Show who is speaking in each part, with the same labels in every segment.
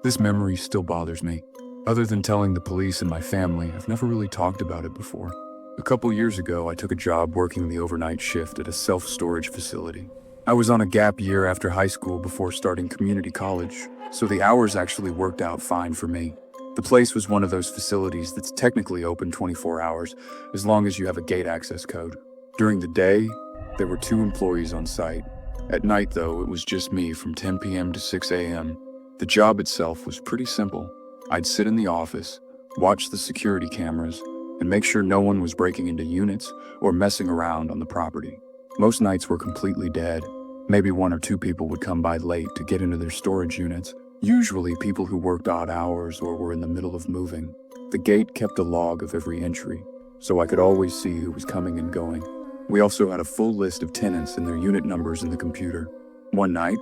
Speaker 1: This memory still bothers me. Other than telling the police and my family, I've never really talked about it before. A couple years ago, I took a job working the overnight shift at a self-storage facility. I was on a gap year after high school before starting community college, so the hours actually worked out fine for me. The place was one of those facilities that's technically open 24 hours, as long as you have a gate access code. During the day, there were 2 employees on site. At night, though, it was just me from 10 p.m. to 6 a.m. The job itself was pretty simple. I'd sit in the office, watch the security cameras, and make sure no one was breaking into units or messing around on the property. Most nights were completely dead. Maybe 1 or 2 people would come by late to get into their storage units, usually people who worked odd hours or were in the middle of moving. The gate kept a log of every entry, so I could always see who was coming and going. We also had a full list of tenants and their unit numbers in the computer. One night,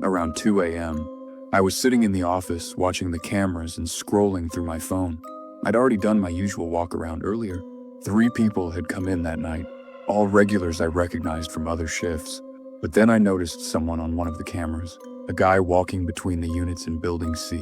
Speaker 1: around 2 a.m., I was sitting in the office watching the cameras and scrolling through my phone. I'd already done my usual walk around earlier. 3 people had come in that night, all regulars I recognized from other shifts. But then I noticed someone on one of the cameras, a guy walking between the units in Building C.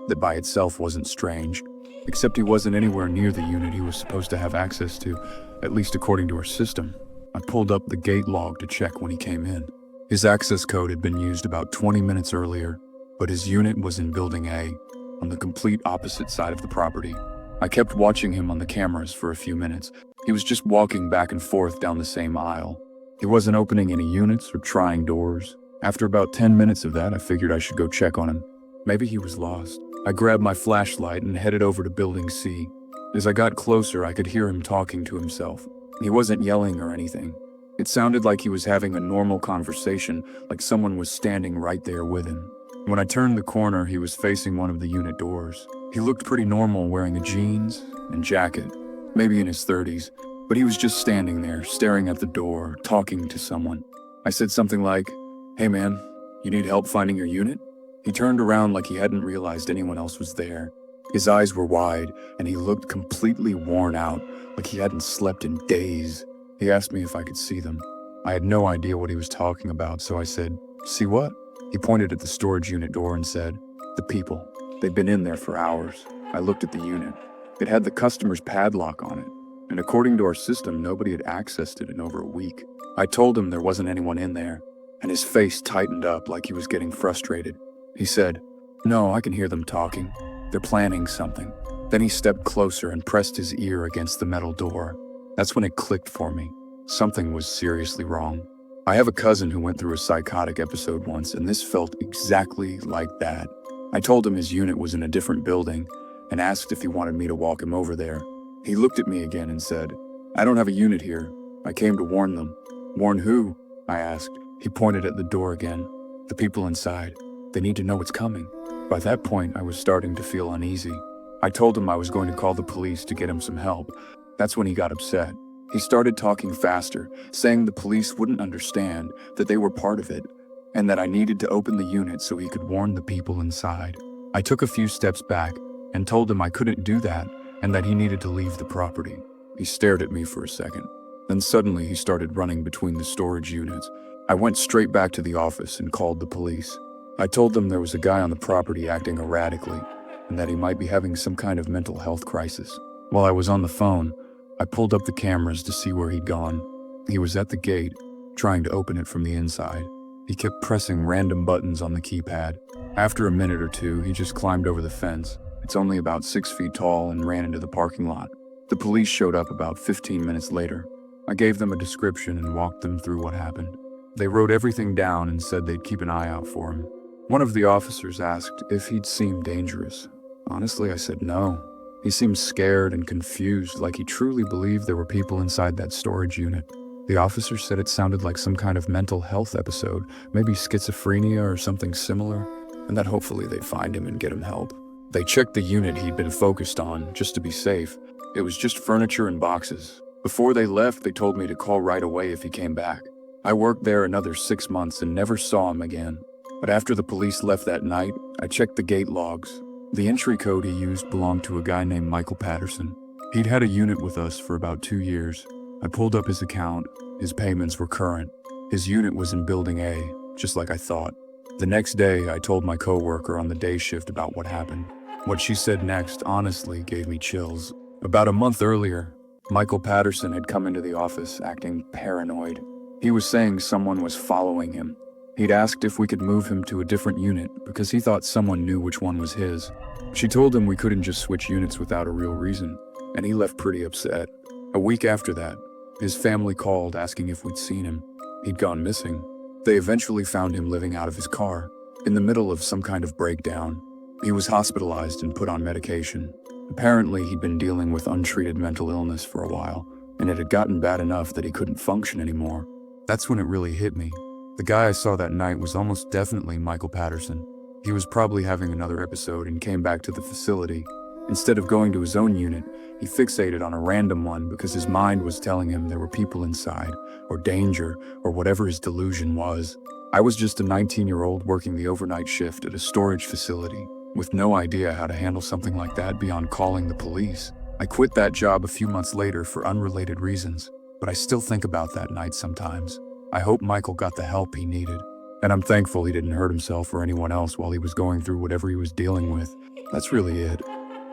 Speaker 1: That by itself wasn't strange, except he wasn't anywhere near the unit he was supposed to have access to, at least according to our system. I pulled up the gate log to check when he came in. His access code had been used about 20 minutes earlier, but his unit was in Building A, on the complete opposite side of the property. I kept watching him on the cameras for a few minutes. He was just walking back and forth down the same aisle. He wasn't opening any units or trying doors. After about 10 minutes of that, I figured I should go check on him. Maybe he was lost. I grabbed my flashlight and headed over to Building C. As I got closer, I could hear him talking to himself. He wasn't yelling or anything. It sounded like he was having a normal conversation, like someone was standing right there with him. When I turned the corner, he was facing one of the unit doors. He looked pretty normal, wearing a jeans and jacket, maybe in his 30s, but he was just standing there, staring at the door, talking to someone. I said something like, "Hey man, you need help finding your unit?" He turned around like he hadn't realized anyone else was there. His eyes were wide, and he looked completely worn out, like he hadn't slept in days. He asked me if I could see them. I had no idea what he was talking about, so I said, "See what?" He pointed at the storage unit door and said, "The people. They've been in there for hours." I looked at the unit. It had the customer's padlock on it, and according to our system, nobody had accessed it in over a week. I told him there wasn't anyone in there, and his face tightened up like he was getting frustrated. He said, "No, I can hear them talking. They're planning something." Then he stepped closer and pressed his ear against the metal door. That's when it clicked for me. Something was seriously wrong. I have a cousin who went through a psychotic episode once, and this felt exactly like that. I told him his unit was in a different building and asked if he wanted me to walk him over there. He looked at me again and said, "I don't have a unit here. I came to warn them." "Warn who?" I asked. He pointed at the door again. "The people inside. They need to know what's coming." By that point, I was starting to feel uneasy. I told him I was going to call the police to get him some help. That's when he got upset. He started talking faster, saying the police wouldn't understand, that they were part of it, and that I needed to open the unit so he could warn the people inside. I took a few steps back and told him I couldn't do that and that he needed to leave the property. He stared at me for a second. Then suddenly he started running between the storage units. I went straight back to the office and called the police. I told them there was a guy on the property acting erratically and that he might be having some kind of mental health crisis. While I was on the phone, I pulled up the cameras to see where he'd gone. He was at the gate, trying to open it from the inside. He kept pressing random buttons on the keypad. After a minute or two, he just climbed over the fence. It's only about 6 feet tall and ran into the parking lot. The police showed up about 15 minutes later. I gave them a description and walked them through what happened. They wrote everything down and said they'd keep an eye out for him. One of the officers asked if he'd seemed dangerous. Honestly, I said no. He seemed scared and confused, like he truly believed there were people inside that storage unit. The officer said it sounded like some kind of mental health episode, maybe schizophrenia or something similar, and that hopefully they'd find him and get him help. They checked the unit he'd been focused on, just to be safe. It was just furniture and boxes. Before they left, they told me to call right away if he came back. I worked there another 6 months and never saw him again. But after the police left that night, I checked the gate logs. The entry code he used belonged to a guy named Michael Patterson. He'd had a unit with us for about 2 years. I pulled up his account. His payments were current. His unit was in Building A, just like I thought. The next day, I told my coworker on the day shift about what happened. What she said next honestly gave me chills. About a month earlier, Michael Patterson had come into the office acting paranoid. He was saying someone was following him. He'd asked if we could move him to a different unit because he thought someone knew which one was his. She told him we couldn't just switch units without a real reason, and he left pretty upset. A week after that, his family called asking if we'd seen him. He'd gone missing. They eventually found him living out of his car, in the middle of some kind of breakdown. He was hospitalized and put on medication. Apparently, he'd been dealing with untreated mental illness for a while, and it had gotten bad enough that he couldn't function anymore. That's when it really hit me. The guy I saw that night was almost definitely Michael Patterson. He was probably having another episode and came back to the facility. Instead of going to his own unit, he fixated on a random one because his mind was telling him there were people inside, or danger, or whatever his delusion was. I was just a 19-year-old working the overnight shift at a storage facility, with no idea how to handle something like that beyond calling the police. I quit that job a few months later for unrelated reasons, but I still think about that night sometimes. I hope Michael got the help he needed, and I'm thankful he didn't hurt himself or anyone else while he was going through whatever he was dealing with. That's really it.